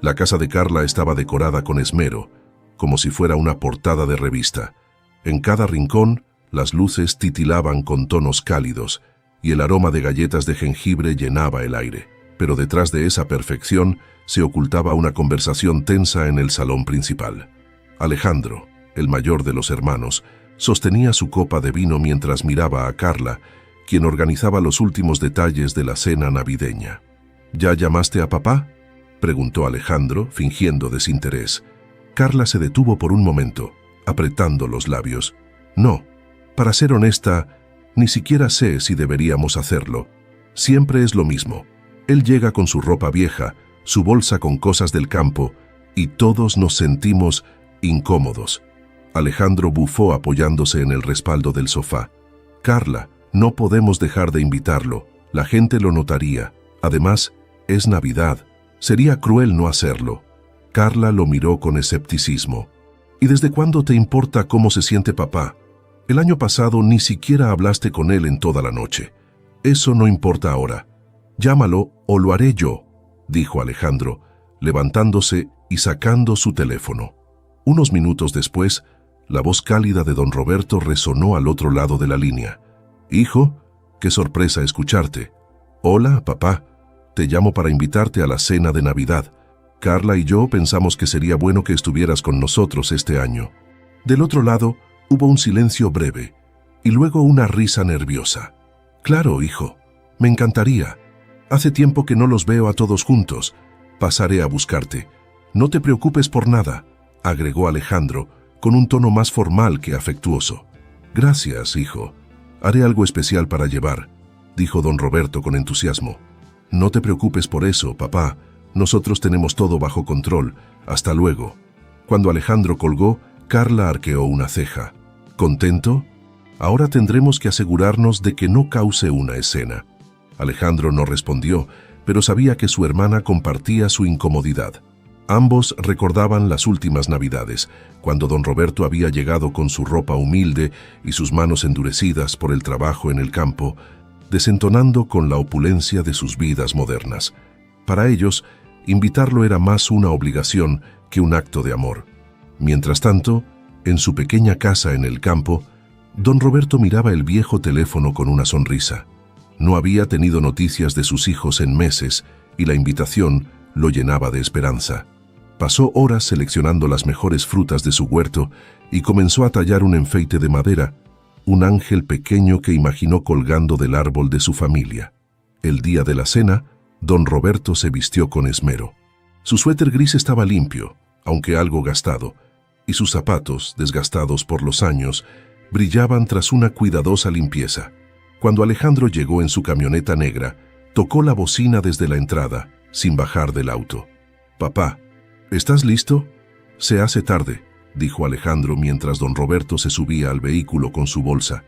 La casa de Carla estaba decorada con esmero, como si fuera una portada de revista. En cada rincón, las luces titilaban con tonos cálidos y el aroma de galletas de jengibre llenaba el aire. Pero detrás de esa perfección se ocultaba una conversación tensa en el salón principal. Alejandro, el mayor de los hermanos, sostenía su copa de vino mientras miraba a Carla, quien organizaba los últimos detalles de la cena navideña. ¿Ya llamaste a papá?, preguntó Alejandro, fingiendo desinterés. Carla se detuvo por un momento, apretando los labios. No, para ser honesta, ni siquiera sé si deberíamos hacerlo. Siempre es lo mismo. Él llega con su ropa vieja, su bolsa con cosas del campo, y todos nos sentimos incómodos. Alejandro bufó apoyándose en el respaldo del sofá. Carla, no podemos dejar de invitarlo. La gente lo notaría. Además, es Navidad. Sería cruel no hacerlo. Carla lo miró con escepticismo. ¿Y desde cuándo te importa cómo se siente papá? El año pasado ni siquiera hablaste con él en toda la noche. Eso no importa ahora. Llámalo o lo haré yo, dijo Alejandro, levantándose y sacando su teléfono. Unos minutos después, la voz cálida de don Roberto resonó al otro lado de la línea. Hijo, qué sorpresa escucharte. Hola, papá. Te llamo para invitarte a la cena de Navidad. Carla y yo pensamos que sería bueno que estuvieras con nosotros este año. Del otro lado, hubo un silencio breve y luego una risa nerviosa. Claro, hijo, me encantaría. Hace tiempo que no los veo a todos juntos. Pasaré a buscarte. No te preocupes por nada, agregó Alejandro, con un tono más formal que afectuoso. Gracias, hijo. Haré algo especial para llevar, dijo don Roberto con entusiasmo. No te preocupes por eso, papá. Nosotros tenemos todo bajo control. Hasta luego. Cuando Alejandro colgó, Carla arqueó una ceja. ¿Contento? Ahora tendremos que asegurarnos de que no cause una escena. Alejandro no respondió, pero sabía que su hermana compartía su incomodidad. Ambos recordaban las últimas Navidades, cuando don Roberto había llegado con su ropa humilde y sus manos endurecidas por el trabajo en el campo, desentonando con la opulencia de sus vidas modernas. Para ellos, invitarlo era más una obligación que un acto de amor. Mientras tanto, en su pequeña casa en el campo, don Roberto miraba el viejo teléfono con una sonrisa. No había tenido noticias de sus hijos en meses y la invitación lo llenaba de esperanza. Pasó horas seleccionando las mejores frutas de su huerto y comenzó a tallar un enfeite de madera, un ángel pequeño que imaginó colgando del árbol de su familia. El día de la cena, don Roberto se vistió con esmero. Su suéter gris estaba limpio, aunque algo gastado, y sus zapatos, desgastados por los años, brillaban tras una cuidadosa limpieza. Cuando Alejandro llegó en su camioneta negra, tocó la bocina desde la entrada, sin bajar del auto. «Papá, ¿estás listo? Se hace tarde», dijo Alejandro mientras don Roberto se subía al vehículo con su bolsa.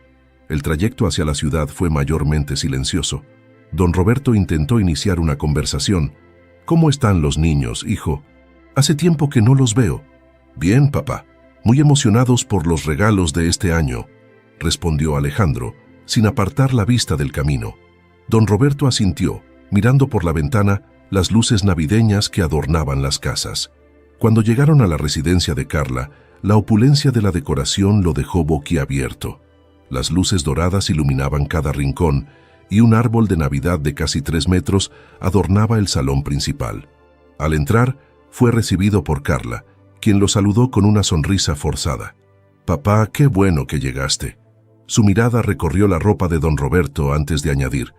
El trayecto hacia la ciudad fue mayormente silencioso. Don Roberto intentó iniciar una conversación. «¿Cómo están los niños, hijo? Hace tiempo que no los veo». «Bien, papá. Muy emocionados por los regalos de este año», respondió Alejandro, sin apartar la vista del camino. Don Roberto asintió, mirando por la ventana las luces navideñas que adornaban las casas. Cuando llegaron a la residencia de Carla, la opulencia de la decoración lo dejó boquiabierto. Las luces doradas iluminaban cada rincón y un árbol de Navidad de casi 3 metros adornaba el salón principal. Al entrar, fue recibido por Carla, quien lo saludó con una sonrisa forzada. «Papá, qué bueno que llegaste». Su mirada recorrió la ropa de don Roberto antes de añadir: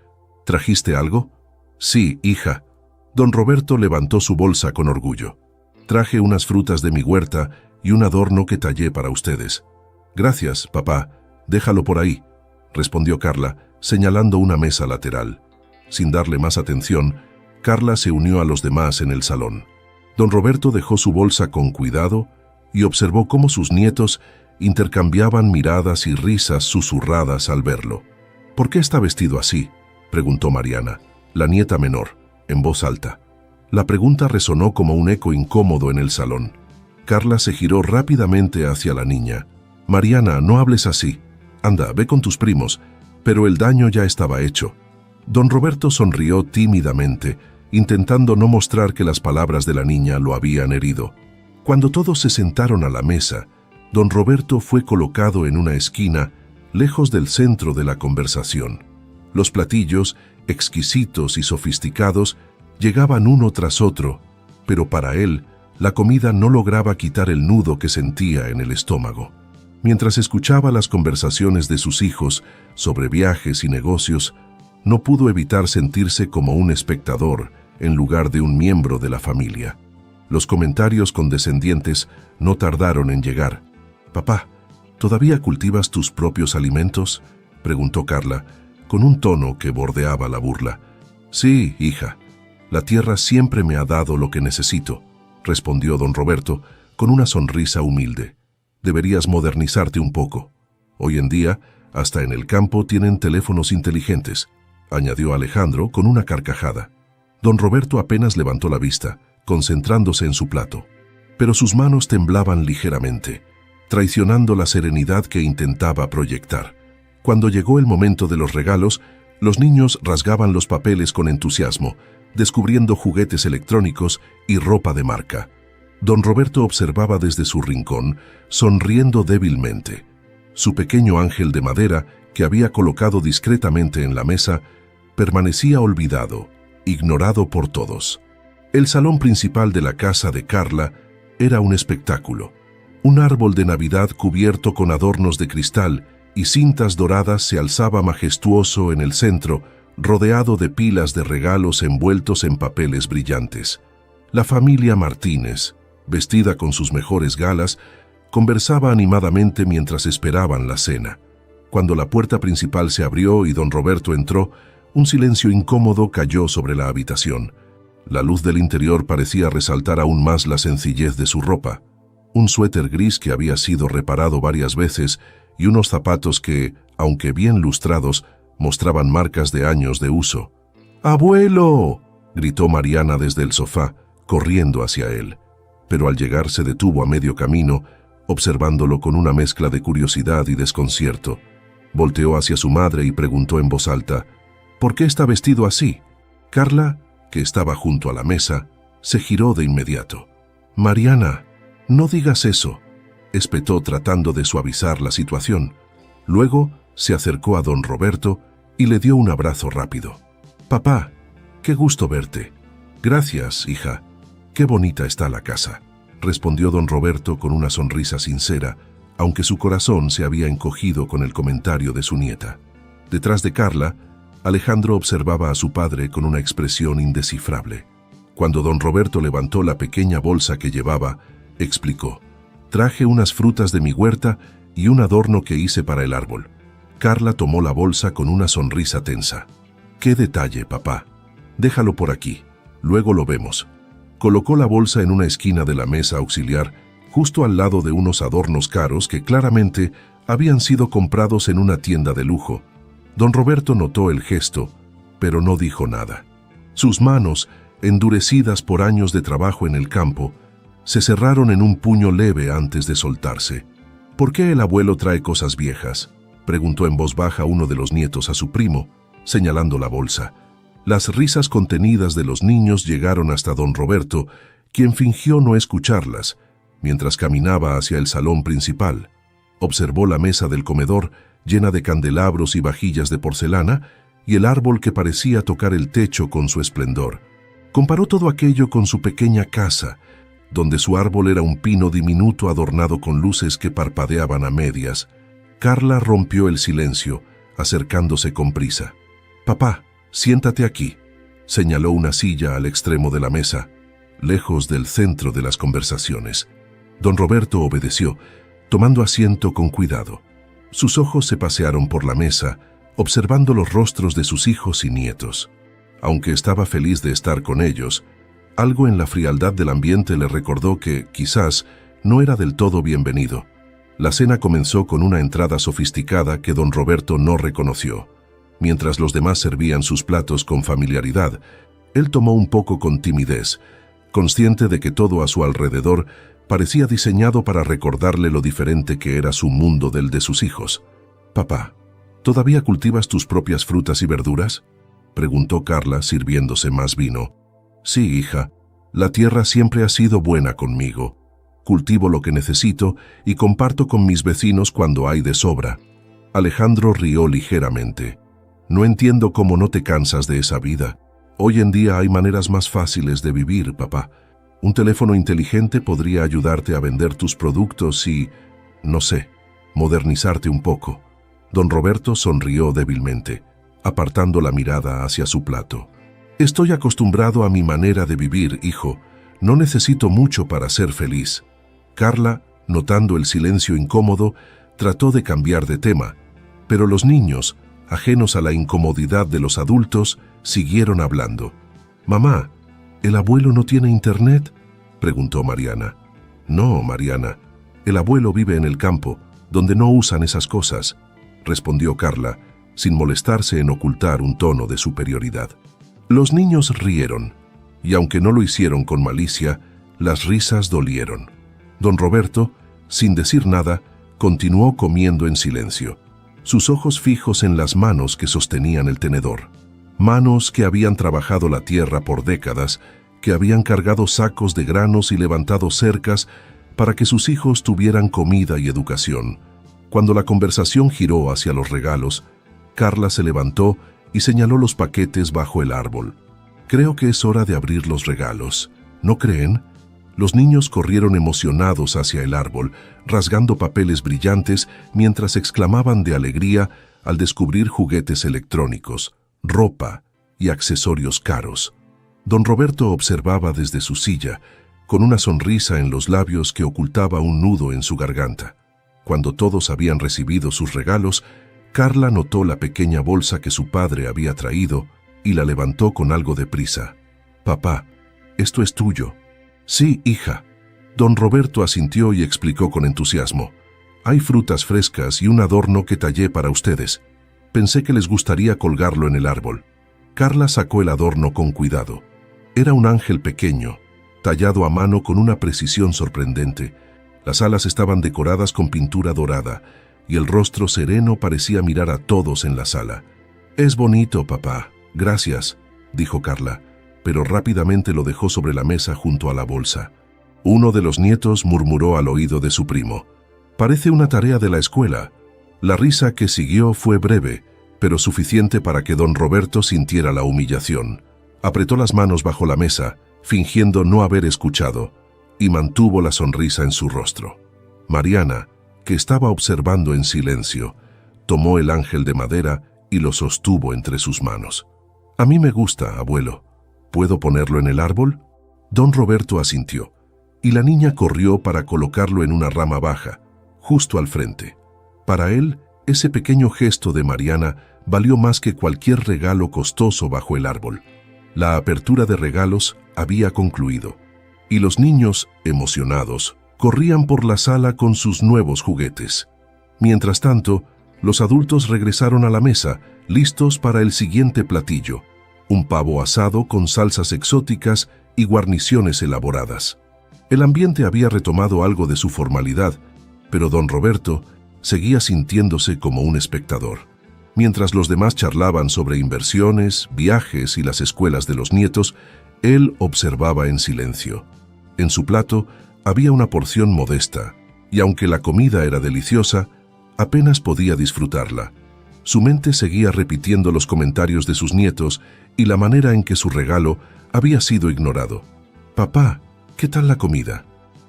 «¿Trajiste algo?» «Sí, hija». Don Roberto levantó su bolsa con orgullo. «Traje unas frutas de mi huerta y un adorno que tallé para ustedes». «Gracias, papá. Déjalo por ahí», respondió Carla, señalando una mesa lateral. Sin darle más atención, Carla se unió a los demás en el salón. Don Roberto dejó su bolsa con cuidado y observó cómo sus nietos intercambiaban miradas y risas susurradas al verlo. «¿Por qué está vestido así?», preguntó Mariana, la nieta menor, en voz alta. La pregunta resonó como un eco incómodo en el salón. Carla se giró rápidamente hacia la niña. «Mariana, no hables así. Anda, ve con tus primos». Pero el daño ya estaba hecho. Don Roberto sonrió tímidamente intentando no mostrar que las palabras de la niña lo habían herido. Cuando todos se sentaron a la mesa, don Roberto fue colocado en una esquina, lejos del centro de la conversación. Los platillos, exquisitos y sofisticados, llegaban uno tras otro, pero para él, la comida no lograba quitar el nudo que sentía en el estómago. Mientras escuchaba las conversaciones de sus hijos sobre viajes y negocios, no pudo evitar sentirse como un espectador en lugar de un miembro de la familia. Los comentarios condescendientes no tardaron en llegar. «Papá, ¿todavía cultivas tus propios alimentos?», preguntó Carla, con un tono que bordeaba la burla. «Sí, hija. La tierra siempre me ha dado lo que necesito», respondió don Roberto con una sonrisa humilde. «Deberías modernizarte un poco. Hoy en día, hasta en el campo tienen teléfonos inteligentes», añadió Alejandro con una carcajada. Don Roberto apenas levantó la vista, concentrándose en su plato, pero sus manos temblaban ligeramente, traicionando la serenidad que intentaba proyectar. Cuando llegó el momento de los regalos, los niños rasgaban los papeles con entusiasmo, descubriendo juguetes electrónicos y ropa de marca. Don Roberto observaba desde su rincón, sonriendo débilmente. Su pequeño ángel de madera, que había colocado discretamente en la mesa, permanecía olvidado, ignorado por todos. El salón principal de la casa de Carla era un espectáculo. Un árbol de Navidad cubierto con adornos de cristal y cintas doradas se alzaba majestuoso en el centro, rodeado de pilas de regalos envueltos en papeles brillantes. La familia Martínez, vestida con sus mejores galas, conversaba animadamente mientras esperaban la cena. Cuando la puerta principal se abrió y don Roberto entró, un silencio incómodo cayó sobre la habitación. La luz del interior parecía resaltar aún más la sencillez de su ropa. Un suéter gris que había sido reparado varias veces y unos zapatos que, aunque bien lustrados, mostraban marcas de años de uso. «¡Abuelo!», gritó Mariana desde el sofá, corriendo hacia él. Pero al llegar se detuvo a medio camino, observándolo con una mezcla de curiosidad y desconcierto. Volteó hacia su madre y preguntó en voz alta: «¿Por qué está vestido así?». Carla, que estaba junto a la mesa, se giró de inmediato. «Mariana, no digas eso», espetó tratando de suavizar la situación. Luego se acercó a don Roberto y le dio un abrazo rápido. «Papá, qué gusto verte». «Gracias, hija. Qué bonita está la casa», respondió don Roberto con una sonrisa sincera, aunque su corazón se había encogido con el comentario de su nieta. Detrás de Carla, Alejandro observaba a su padre con una expresión indescifrable. Cuando don Roberto levantó la pequeña bolsa que llevaba, explicó: «Traje unas frutas de mi huerta y un adorno que hice para el árbol». Carla tomó la bolsa con una sonrisa tensa. «¡Qué detalle, papá! Déjalo por aquí, luego lo vemos». Colocó la bolsa en una esquina de la mesa auxiliar, justo al lado de unos adornos caros que claramente habían sido comprados en una tienda de lujo. Don Roberto notó el gesto, pero no dijo nada. Sus manos, endurecidas por años de trabajo en el campo, se cerraron en un puño leve antes de soltarse. «¿Por qué el abuelo trae cosas viejas?», preguntó en voz baja uno de los nietos a su primo, señalando la bolsa. Las risas contenidas de los niños llegaron hasta don Roberto, quien fingió no escucharlas, mientras caminaba hacia el salón principal. Observó la mesa del comedor, llena de candelabros y vajillas de porcelana, y el árbol que parecía tocar el techo con su esplendor. Comparó todo aquello con su pequeña casa, donde su árbol era un pino diminuto adornado con luces que parpadeaban a medias. Carla rompió el silencio, acercándose con prisa. «Papá, siéntate aquí», señaló una silla al extremo de la mesa, lejos del centro de las conversaciones. Don Roberto obedeció, tomando asiento con cuidado. Sus ojos se pasearon por la mesa, observando los rostros de sus hijos y nietos. Aunque estaba feliz de estar con ellos, algo en la frialdad del ambiente le recordó que, quizás, no era del todo bienvenido. La cena comenzó con una entrada sofisticada que don Roberto no reconoció. Mientras los demás servían sus platos con familiaridad, él tomó un poco con timidez, consciente de que todo a su alrededor parecía diseñado para recordarle lo diferente que era su mundo del de sus hijos. «Papá, ¿todavía cultivas tus propias frutas y verduras?», preguntó Carla sirviéndose más vino. Sí, hija, la tierra siempre ha sido buena conmigo. Cultivo lo que necesito y comparto con mis vecinos cuando hay de sobra. Alejandro rió ligeramente. No entiendo cómo no te cansas de esa vida. Hoy en día hay maneras más fáciles de vivir, papá. Un teléfono inteligente podría ayudarte a vender tus productos y, no sé, modernizarte un poco. Don Roberto sonrió débilmente, apartando la mirada hacia su plato. Estoy acostumbrado a mi manera de vivir, hijo. No necesito mucho para ser feliz. Carla, notando el silencio incómodo, trató de cambiar de tema, pero los niños, ajenos a la incomodidad de los adultos, siguieron hablando. «Mamá, ¿el abuelo no tiene internet?», preguntó Mariana. «No, Mariana, el abuelo vive en el campo, donde no usan esas cosas», respondió Carla, sin molestarse en ocultar un tono de superioridad. Los niños rieron, y aunque no lo hicieron con malicia, las risas dolieron. Don Roberto, sin decir nada, continuó comiendo en silencio, sus ojos fijos en las manos que sostenían el tenedor. Manos que habían trabajado la tierra por décadas, que habían cargado sacos de granos y levantado cercas para que sus hijos tuvieran comida y educación. Cuando la conversación giró hacia los regalos, Carla se levantó y señaló los paquetes bajo el árbol. «Creo que es hora de abrir los regalos, ¿no creen?». Los niños corrieron emocionados hacia el árbol, rasgando papeles brillantes mientras exclamaban de alegría al descubrir juguetes electrónicos, ropa y accesorios caros. Don Roberto observaba desde su silla, con una sonrisa en los labios que ocultaba un nudo en su garganta. Cuando todos habían recibido sus regalos, Carla notó la pequeña bolsa que su padre había traído y la levantó con algo de prisa. «Papá, esto es tuyo». «Sí, hija». Don Roberto asintió y explicó con entusiasmo. «Hay frutas frescas y un adorno que tallé para ustedes. Pensé que les gustaría colgarlo en el árbol». Carla sacó el adorno con cuidado. Era un ángel pequeño, tallado a mano con una precisión sorprendente. Las alas estaban decoradas con pintura dorada y el rostro sereno parecía mirar a todos en la sala. «Es bonito, papá. Gracias», dijo Carla, pero rápidamente lo dejó sobre la mesa junto a la bolsa. Uno de los nietos murmuró al oído de su primo. «Parece una tarea de la escuela». La risa que siguió fue breve, pero suficiente para que don Roberto sintiera la humillación. Apretó las manos bajo la mesa, fingiendo no haber escuchado, y mantuvo la sonrisa en su rostro. Mariana, que estaba observando en silencio, tomó el ángel de madera y lo sostuvo entre sus manos. «A mí me gusta, abuelo. ¿Puedo ponerlo en el árbol?». Don Roberto asintió, y la niña corrió para colocarlo en una rama baja, justo al frente. Para él, ese pequeño gesto de Mariana valió más que cualquier regalo costoso bajo el árbol. La apertura de regalos había concluido, y los niños, emocionados, corrían por la sala con sus nuevos juguetes. Mientras tanto, los adultos regresaron a la mesa, listos para el siguiente platillo, un pavo asado con salsas exóticas y guarniciones elaboradas. El ambiente había retomado algo de su formalidad, pero don Roberto seguía sintiéndose como un espectador. Mientras los demás charlaban sobre inversiones, viajes y las escuelas de los nietos, él observaba en silencio. En su plato había una porción modesta, y aunque la comida era deliciosa, apenas podía disfrutarla. Su mente seguía repitiendo los comentarios de sus nietos y la manera en que su regalo había sido ignorado. «Papá, ¿qué tal la comida?»,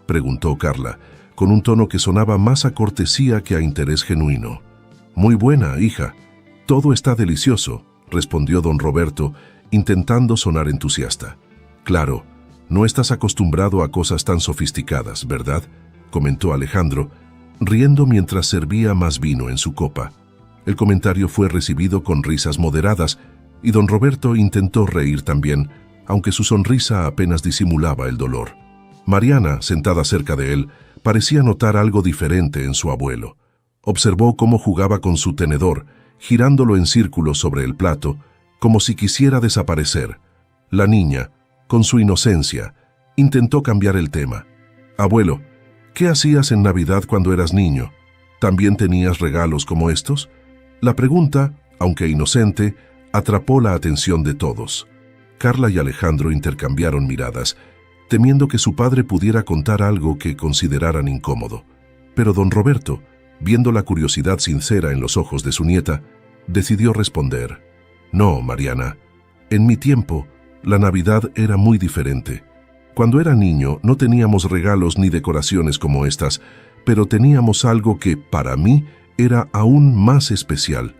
preguntó Carla, con un tono que sonaba más a cortesía que a interés genuino. «Muy buena, hija. Todo está delicioso», respondió don Roberto, intentando sonar entusiasta. «Claro, no estás acostumbrado a cosas tan sofisticadas, ¿verdad?», comentó Alejandro, riendo mientras servía más vino en su copa. El comentario fue recibido con risas moderadas, y don Roberto intentó reír también, aunque su sonrisa apenas disimulaba el dolor. Mariana, sentada cerca de él, parecía notar algo diferente en su abuelo. Observó cómo jugaba con su tenedor, girándolo en círculos sobre el plato, como si quisiera desaparecer. La niña, con su inocencia, intentó cambiar el tema. «Abuelo, ¿qué hacías en Navidad cuando eras niño? ¿También tenías regalos como estos?». La pregunta, aunque inocente, atrapó la atención de todos. Carla y Alejandro intercambiaron miradas, temiendo que su padre pudiera contar algo que consideraran incómodo. Pero don Roberto, viendo la curiosidad sincera en los ojos de su nieta, decidió responder: «No, Mariana, en mi tiempo, la Navidad era muy diferente. Cuando era niño no teníamos regalos ni decoraciones como estas, pero teníamos algo que, para mí, era aún más especial».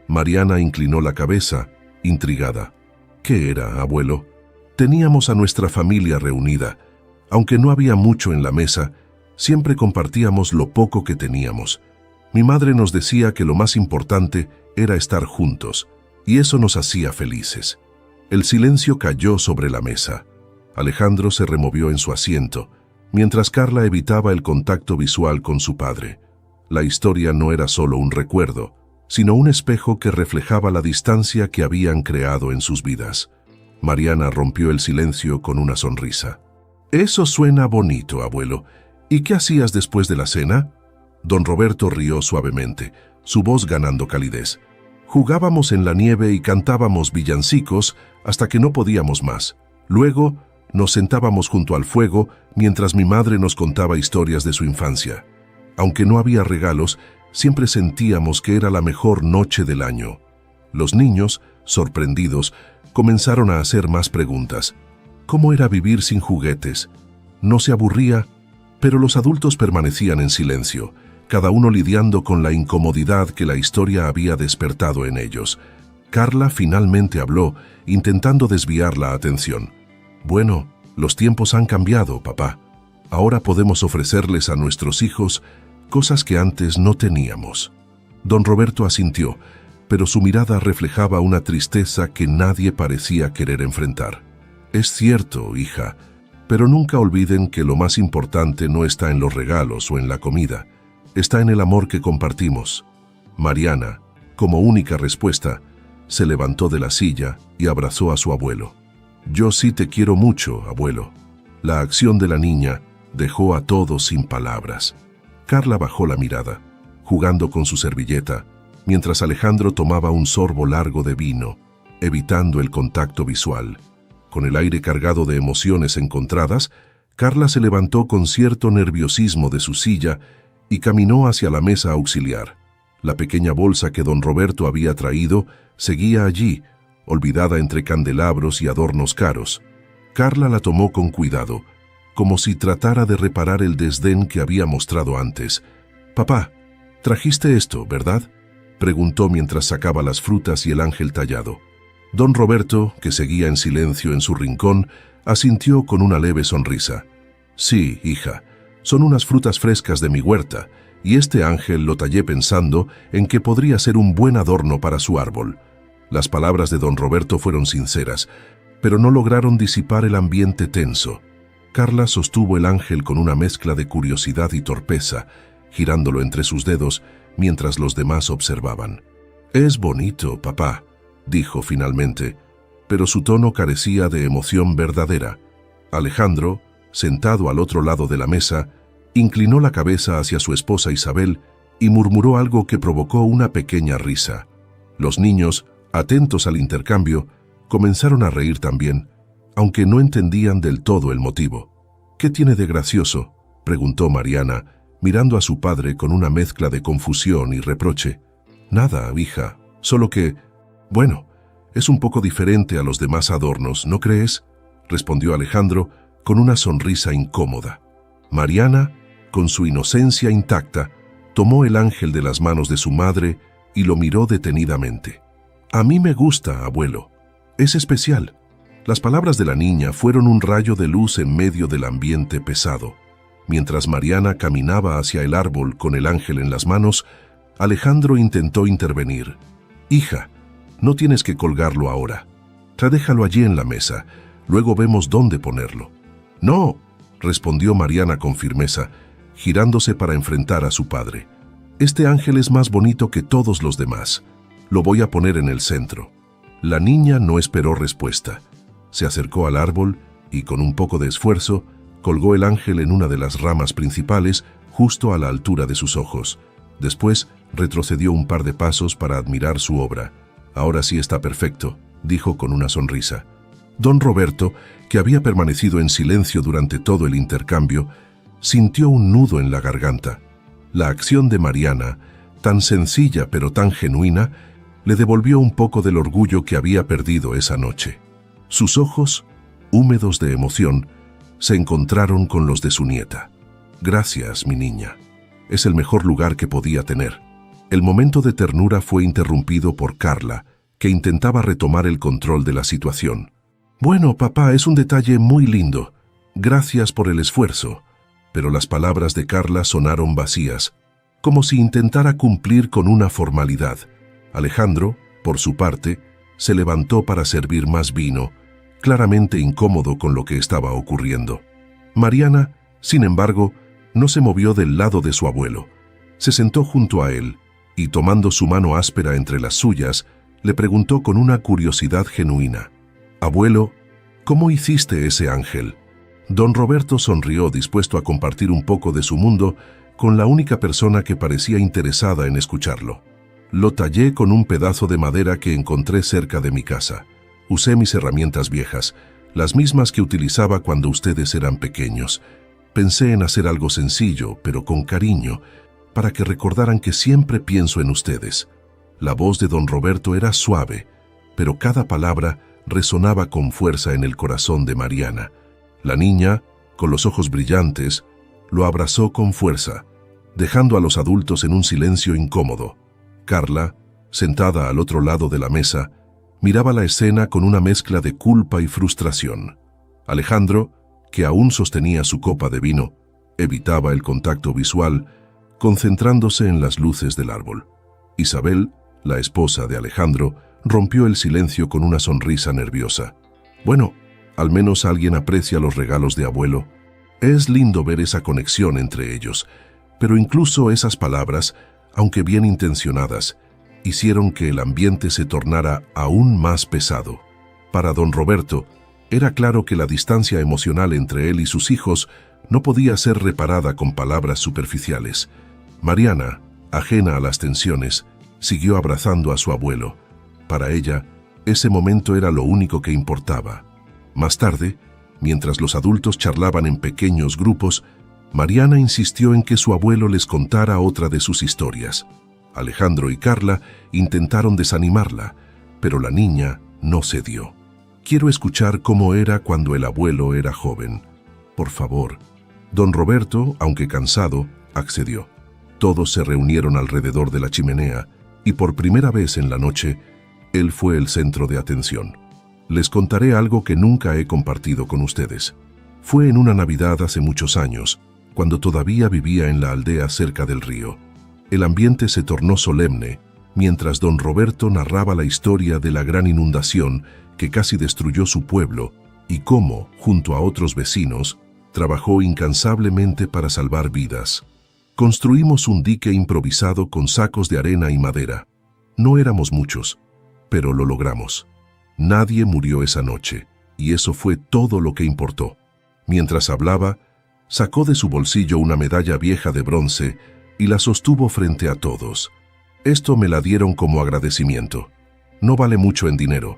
Mariana inclinó la cabeza, intrigada. «¿Qué era, abuelo?» «Teníamos a nuestra familia reunida. Aunque no había mucho en la mesa, siempre compartíamos lo poco que teníamos. Mi madre nos decía que lo más importante era estar juntos, y eso nos hacía felices». El silencio cayó sobre la mesa. Alejandro se removió en su asiento, mientras Carla evitaba el contacto visual con su padre. La historia no era solo un recuerdo, sino un espejo que reflejaba la distancia que habían creado en sus vidas. Mariana rompió el silencio con una sonrisa. «Eso suena bonito, abuelo. ¿Y qué hacías después de la cena?» Don Roberto rió suavemente, su voz ganando calidez. «Jugábamos en la nieve y cantábamos villancicos hasta que no podíamos más. Luego, nos sentábamos junto al fuego mientras mi madre nos contaba historias de su infancia. Aunque no había regalos, siempre sentíamos que era la mejor noche del año». Los niños, sorprendidos, comenzaron a hacer más preguntas. ¿Cómo era vivir sin juguetes? No se aburría, pero los adultos permanecían en silencio, cada uno lidiando con la incomodidad que la historia había despertado en ellos. Carla finalmente habló, intentando desviar la atención. «Bueno, los tiempos han cambiado, papá. Ahora podemos ofrecerles a nuestros hijos cosas que antes no teníamos». Don Roberto asintió, pero su mirada reflejaba una tristeza que nadie parecía querer enfrentar. «Es cierto, hija, pero nunca olviden que lo más importante no está en los regalos o en la comida, está en el amor que compartimos». Mariana, como única respuesta, se levantó de la silla y abrazó a su abuelo. «Yo sí te quiero mucho, abuelo». La acción de la niña dejó a todos sin palabras. Carla bajó la mirada, jugando con su servilleta, mientras Alejandro tomaba un sorbo largo de vino, evitando el contacto visual. Con el aire cargado de emociones encontradas, Carla se levantó con cierto nerviosismo de su silla y caminó hacia la mesa auxiliar. La pequeña bolsa que don Roberto había traído seguía allí, olvidada entre candelabros y adornos caros. Carla la tomó con cuidado, como si tratara de reparar el desdén que había mostrado antes. «Papá, trajiste esto, ¿verdad?», preguntó mientras sacaba las frutas y el ángel tallado. Don Roberto, que seguía en silencio en su rincón, asintió con una leve sonrisa. «Sí, hija, son unas frutas frescas de mi huerta, y este ángel lo tallé pensando en que podría ser un buen adorno para su árbol». Las palabras de don Roberto fueron sinceras, pero no lograron disipar el ambiente tenso. Carla sostuvo el ángel con una mezcla de curiosidad y torpeza, girándolo entre sus dedos mientras los demás observaban. «Es bonito, papá», dijo finalmente, pero su tono carecía de emoción verdadera. Alejandro, sentado al otro lado de la mesa, inclinó la cabeza hacia su esposa Isabel y murmuró algo que provocó una pequeña risa. Los niños, atentos al intercambio, comenzaron a reír también, aunque no entendían del todo el motivo. «¿Qué tiene de gracioso?», preguntó Mariana, mirando a su padre con una mezcla de confusión y reproche. «Nada, hija, solo que, bueno, es un poco diferente a los demás adornos, ¿no crees?», respondió Alejandro con una sonrisa incómoda. Mariana, con su inocencia intacta, tomó el ángel de las manos de su madre y lo miró detenidamente. «A mí me gusta, abuelo. Es especial». Las palabras de la niña fueron un rayo de luz en medio del ambiente pesado. Mientras Mariana caminaba hacia el árbol con el ángel en las manos, Alejandro intentó intervenir. «Hija, no tienes que colgarlo ahora. Déjalo allí en la mesa, luego vemos dónde ponerlo». «No», respondió Mariana con firmeza, girándose para enfrentar a su padre. «Este ángel es más bonito que todos los demás. Lo voy a poner en el centro». La niña no esperó respuesta. Se acercó al árbol y, con un poco de esfuerzo, colgó el ángel en una de las ramas principales, justo a la altura de sus ojos. Después, retrocedió un par de pasos para admirar su obra. «Ahora sí está perfecto», dijo con una sonrisa. Don Roberto, que había permanecido en silencio durante todo el intercambio, sintió un nudo en la garganta. La acción de Mariana, tan sencilla pero tan genuina, le devolvió un poco del orgullo que había perdido esa noche. Sus ojos, húmedos de emoción, se encontraron con los de su nieta. «Gracias, mi niña. Es el mejor lugar que podía tener». El momento de ternura fue interrumpido por Carla, que intentaba retomar el control de la situación. «Bueno, papá, es un detalle muy lindo. Gracias por el esfuerzo». Pero las palabras de Carla sonaron vacías, como si intentara cumplir con una formalidad. Alejandro, por su parte, se levantó para servir más vino, claramente incómodo con lo que estaba ocurriendo. Mariana, sin embargo, no se movió del lado de su abuelo. Se sentó junto a él y, tomando su mano áspera entre las suyas, le preguntó con una curiosidad genuina: «Abuelo, ¿cómo hiciste ese ángel?». Don Roberto sonrió, dispuesto a compartir un poco de su mundo con la única persona que parecía interesada en escucharlo. «Lo tallé con un pedazo de madera que encontré cerca de mi casa. Usé mis herramientas viejas, las mismas que utilizaba cuando ustedes eran pequeños. Pensé en hacer algo sencillo, pero con cariño, para que recordaran que siempre pienso en ustedes». La voz de don Roberto era suave, pero cada palabra resonaba con fuerza en el corazón de Mariana. La niña, con los ojos brillantes, lo abrazó con fuerza, dejando a los adultos en un silencio incómodo. Carla, sentada al otro lado de la mesa, miraba la escena con una mezcla de culpa y frustración. Alejandro, que aún sostenía su copa de vino, evitaba el contacto visual, concentrándose en las luces del árbol. Isabel, la esposa de Alejandro, rompió el silencio con una sonrisa nerviosa. «Bueno, al menos alguien aprecia los regalos de abuelo. Es lindo ver esa conexión entre ellos, pero incluso esas palabras, aunque bien intencionadas, hicieron que el ambiente se tornara aún más pesado. Para don Roberto, era claro que la distancia emocional entre él y sus hijos no podía ser reparada con palabras superficiales. Mariana, ajena a las tensiones, siguió abrazando a su abuelo. Para ella, ese momento era lo único que importaba. Más tarde, mientras los adultos charlaban en pequeños grupos, Mariana insistió en que su abuelo les contara otra de sus historias. Alejandro y Carla intentaron desanimarla, pero la niña no cedió. «Quiero escuchar cómo era cuando el abuelo era joven. Por favor». Don Roberto, aunque cansado, accedió. Todos se reunieron alrededor de la chimenea y por primera vez en la noche, él fue el centro de atención. «Les contaré algo que nunca he compartido con ustedes. Fue en una Navidad hace muchos años, cuando todavía vivía en la aldea cerca del río. El ambiente se tornó solemne, mientras don Roberto narraba la historia de la gran inundación que casi destruyó su pueblo y cómo, junto a otros vecinos, trabajó incansablemente para salvar vidas. Construimos un dique improvisado con sacos de arena y madera. No éramos muchos, pero lo logramos. Nadie murió esa noche, y eso fue todo lo que importó». Mientras hablaba, sacó de su bolsillo una medalla vieja de bronce y la sostuvo frente a todos. «Esto me la dieron como agradecimiento. No vale mucho en dinero,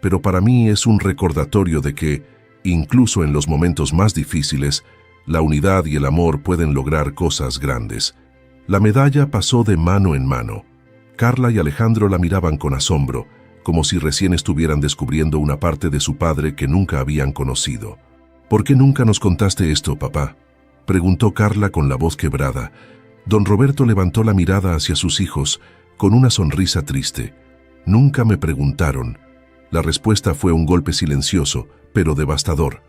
pero para mí es un recordatorio de que, incluso en los momentos más difíciles, la unidad y el amor pueden lograr cosas grandes». La medalla pasó de mano en mano. Carla y Alejandro la miraban con asombro, como si recién estuvieran descubriendo una parte de su padre que nunca habían conocido. «¿Por qué nunca nos contaste esto, papá?», preguntó Carla con la voz quebrada. Don Roberto levantó la mirada hacia sus hijos, con una sonrisa triste. «Nunca me preguntaron». La respuesta fue un golpe silencioso, pero devastador.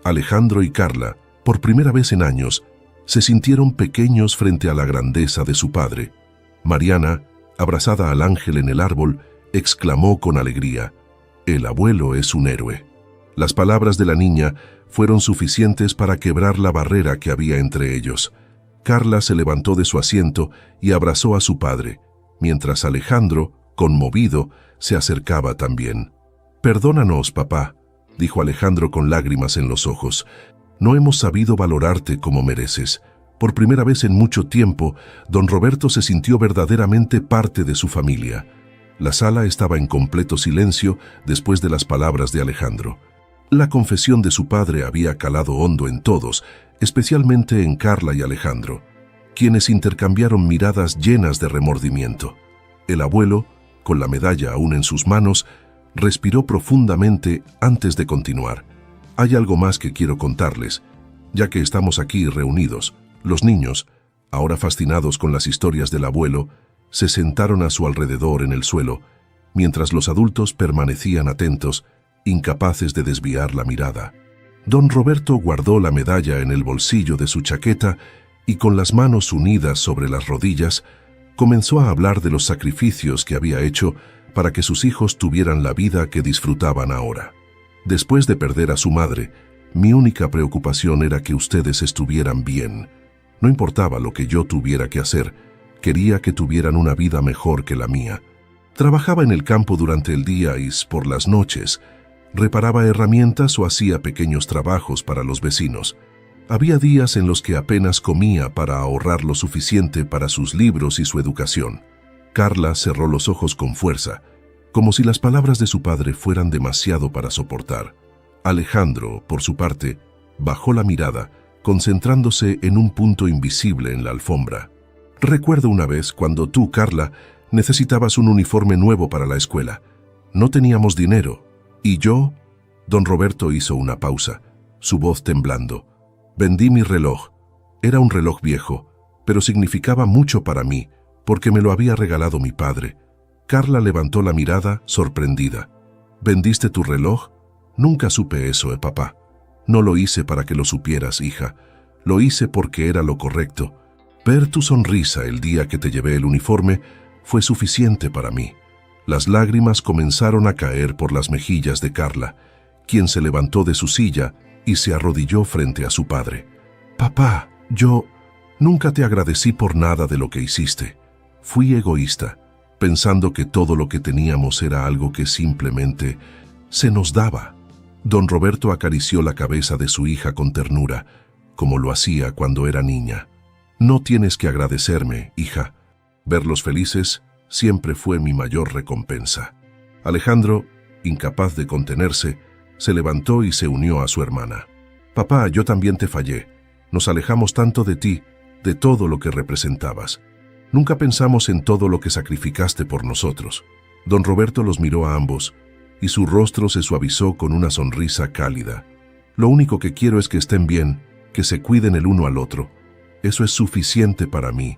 Alejandro y Carla, por primera vez en años, se sintieron pequeños frente a la grandeza de su padre. Mariana, abrazada al ángel en el árbol, exclamó con alegría: «El abuelo es un héroe». Las palabras de la niña fueron suficientes para quebrar la barrera que había entre ellos. Carla se levantó de su asiento y abrazó a su padre, mientras Alejandro, conmovido, se acercaba también. «Perdónanos, papá», dijo Alejandro con lágrimas en los ojos. «No hemos sabido valorarte como mereces». Por primera vez en mucho tiempo, don Roberto se sintió verdaderamente parte de su familia. La sala estaba en completo silencio después de las palabras de Alejandro. La confesión de su padre había calado hondo en todos, especialmente en Carla y Alejandro, quienes intercambiaron miradas llenas de remordimiento. El abuelo, con la medalla aún en sus manos, respiró profundamente antes de continuar. Hay algo más que quiero contarles, ya que estamos aquí reunidos. Los niños, ahora fascinados con las historias del abuelo, se sentaron a su alrededor en el suelo, mientras los adultos permanecían atentos, incapaces de desviar la mirada. Don Roberto guardó la medalla en el bolsillo de su chaqueta y con las manos unidas sobre las rodillas, comenzó a hablar de los sacrificios que había hecho para que sus hijos tuvieran la vida que disfrutaban ahora. Después de perder a su madre, mi única preocupación era que ustedes estuvieran bien. No importaba lo que yo tuviera que hacer, quería que tuvieran una vida mejor que la mía. Trabajaba en el campo durante el día y por las noches reparaba herramientas o hacía pequeños trabajos para los vecinos. Había días en los que apenas comía para ahorrar lo suficiente para sus libros y su educación. Carla cerró los ojos con fuerza, como si las palabras de su padre fueran demasiado para soportar. Alejandro, por su parte, bajó la mirada, concentrándose en un punto invisible en la alfombra. Recuerdo una vez cuando tú, Carla, necesitabas un uniforme nuevo para la escuela. No teníamos dinero. Y yo, don Roberto hizo una pausa, su voz temblando. Vendí mi reloj. Era un reloj viejo, pero significaba mucho para mí, porque me lo había regalado mi padre. Carla levantó la mirada, sorprendida. ¿Vendiste tu reloj? Nunca supe eso, papá. No lo hice para que lo supieras, hija. Lo hice porque era lo correcto. Ver tu sonrisa el día que te llevé el uniforme fue suficiente para mí. Las lágrimas comenzaron a caer por las mejillas de Carla, quien se levantó de su silla y se arrodilló frente a su padre. Papá, yo nunca te agradecí por nada de lo que hiciste. Fui egoísta, pensando que todo lo que teníamos era algo que simplemente se nos daba. Don Roberto acarició la cabeza de su hija con ternura, como lo hacía cuando era niña. No tienes que agradecerme, hija. Verlos felices siempre fue mi mayor recompensa. Alejandro, incapaz de contenerse, se levantó y se unió a su hermana. Papá, yo también te fallé. Nos alejamos tanto de ti, de todo lo que representabas. Nunca pensamos en todo lo que sacrificaste por nosotros. Don Roberto los miró a ambos, y su rostro se suavizó con una sonrisa cálida. Lo único que quiero es que estén bien, que se cuiden el uno al otro. Eso es suficiente para mí.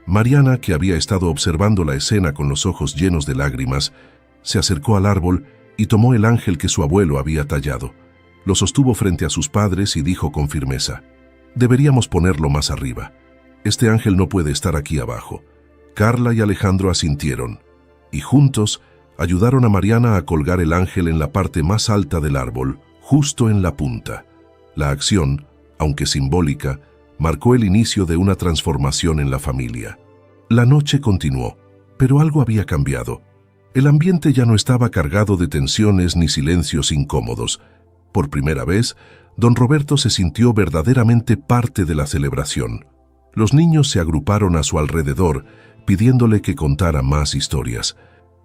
Mariana, que había estado observando la escena con los ojos llenos de lágrimas, se acercó al árbol y tomó el ángel que su abuelo había tallado. Lo sostuvo frente a sus padres y dijo con firmeza: «Deberíamos ponerlo más arriba. Este ángel no puede estar aquí abajo». Carla y Alejandro asintieron, y juntos ayudaron a Mariana a colgar el ángel en la parte más alta del árbol, justo en la punta. La acción, aunque simbólica, marcó el inicio de una transformación en la familia. La noche continuó, pero algo había cambiado. El ambiente ya no estaba cargado de tensiones ni silencios incómodos. Por primera vez, don Roberto se sintió verdaderamente parte de la celebración. Los niños se agruparon a su alrededor, pidiéndole que contara más historias.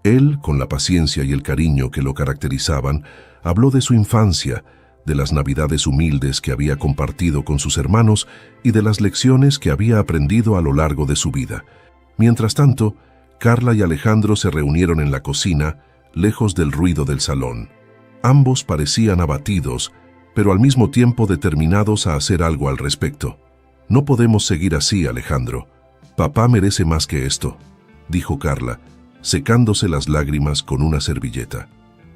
Él, con la paciencia y el cariño que lo caracterizaban, habló de su infancia, de las navidades humildes que había compartido con sus hermanos y de las lecciones que había aprendido a lo largo de su vida. Mientras tanto, Carla y Alejandro se reunieron en la cocina, lejos del ruido del salón. Ambos parecían abatidos, pero al mismo tiempo determinados a hacer algo al respecto. «No podemos seguir así, Alejandro. Papá merece más que esto», dijo Carla, secándose las lágrimas con una servilleta.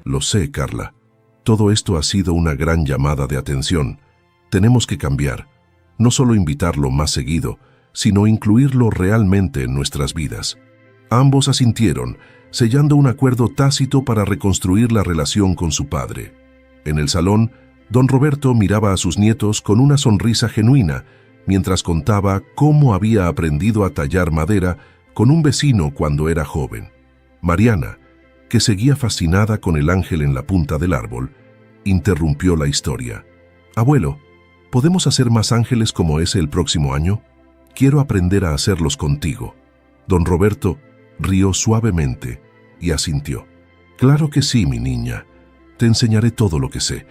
«Lo sé, Carla. Todo esto ha sido una gran llamada de atención. Tenemos que cambiar. No solo invitarlo más seguido, sino incluirlo realmente en nuestras vidas». Ambos asintieron, sellando un acuerdo tácito para reconstruir la relación con su padre. En el salón, don Roberto miraba a sus nietos con una sonrisa genuina, mientras contaba cómo había aprendido a tallar madera con un vecino cuando era joven. Mariana, que seguía fascinada con el ángel en la punta del árbol, interrumpió la historia. «Abuelo, ¿podemos hacer más ángeles como ese el próximo año? Quiero aprender a hacerlos contigo». Don Roberto rió suavemente y asintió. «Claro que sí, mi niña. Te enseñaré todo lo que sé.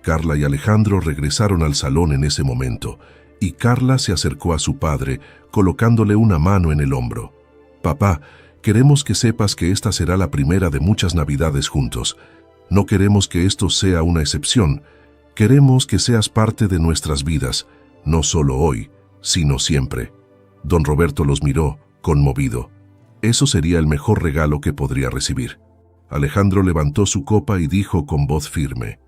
Carla y Alejandro regresaron al salón en ese momento, y Carla se acercó a su padre, colocándole una mano en el hombro. «Papá, queremos que sepas que esta será la primera de muchas Navidades juntos. No queremos que esto sea una excepción. Queremos que seas parte de nuestras vidas, no solo hoy, sino siempre». Don Roberto los miró, conmovido. Eso sería el mejor regalo que podría recibir. Alejandro levantó su copa y dijo con voz firme: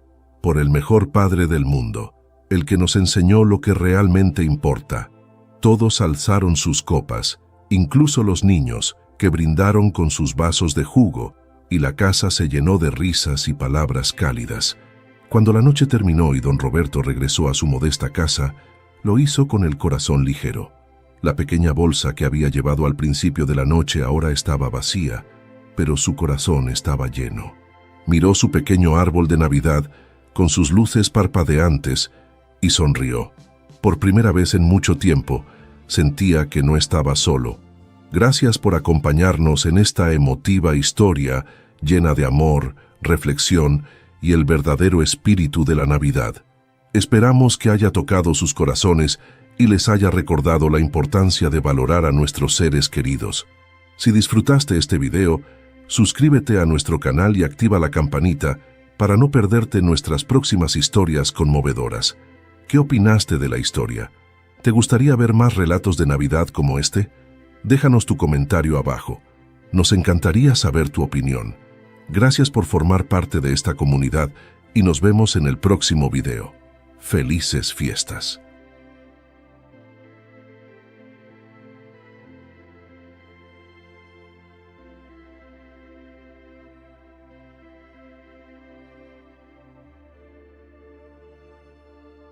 «Por el mejor padre del mundo, el que nos enseñó lo que realmente importa». Todos alzaron sus copas, incluso los niños, que brindaron con sus vasos de jugo, y la casa se llenó de risas y palabras cálidas. Cuando la noche terminó y don Roberto regresó a su modesta casa, lo hizo con el corazón ligero. La pequeña bolsa que había llevado al principio de la noche ahora estaba vacía, pero su corazón estaba lleno. Miró su pequeño árbol de Navidad con sus luces parpadeantes y sonrió. Por primera vez en mucho tiempo, sentía que no estaba solo. Gracias por acompañarnos en esta emotiva historia llena de amor, reflexión y el verdadero espíritu de la Navidad. Esperamos que haya tocado sus corazones y les haya recordado la importancia de valorar a nuestros seres queridos. Si disfrutaste este video, suscríbete a nuestro canal y activa la campanita para no perderte nuestras próximas historias conmovedoras. ¿Qué opinaste de la historia? ¿Te gustaría ver más relatos de Navidad como este? Déjanos tu comentario abajo. Nos encantaría saber tu opinión. Gracias por formar parte de esta comunidad y nos vemos en el próximo video. ¡Felices fiestas!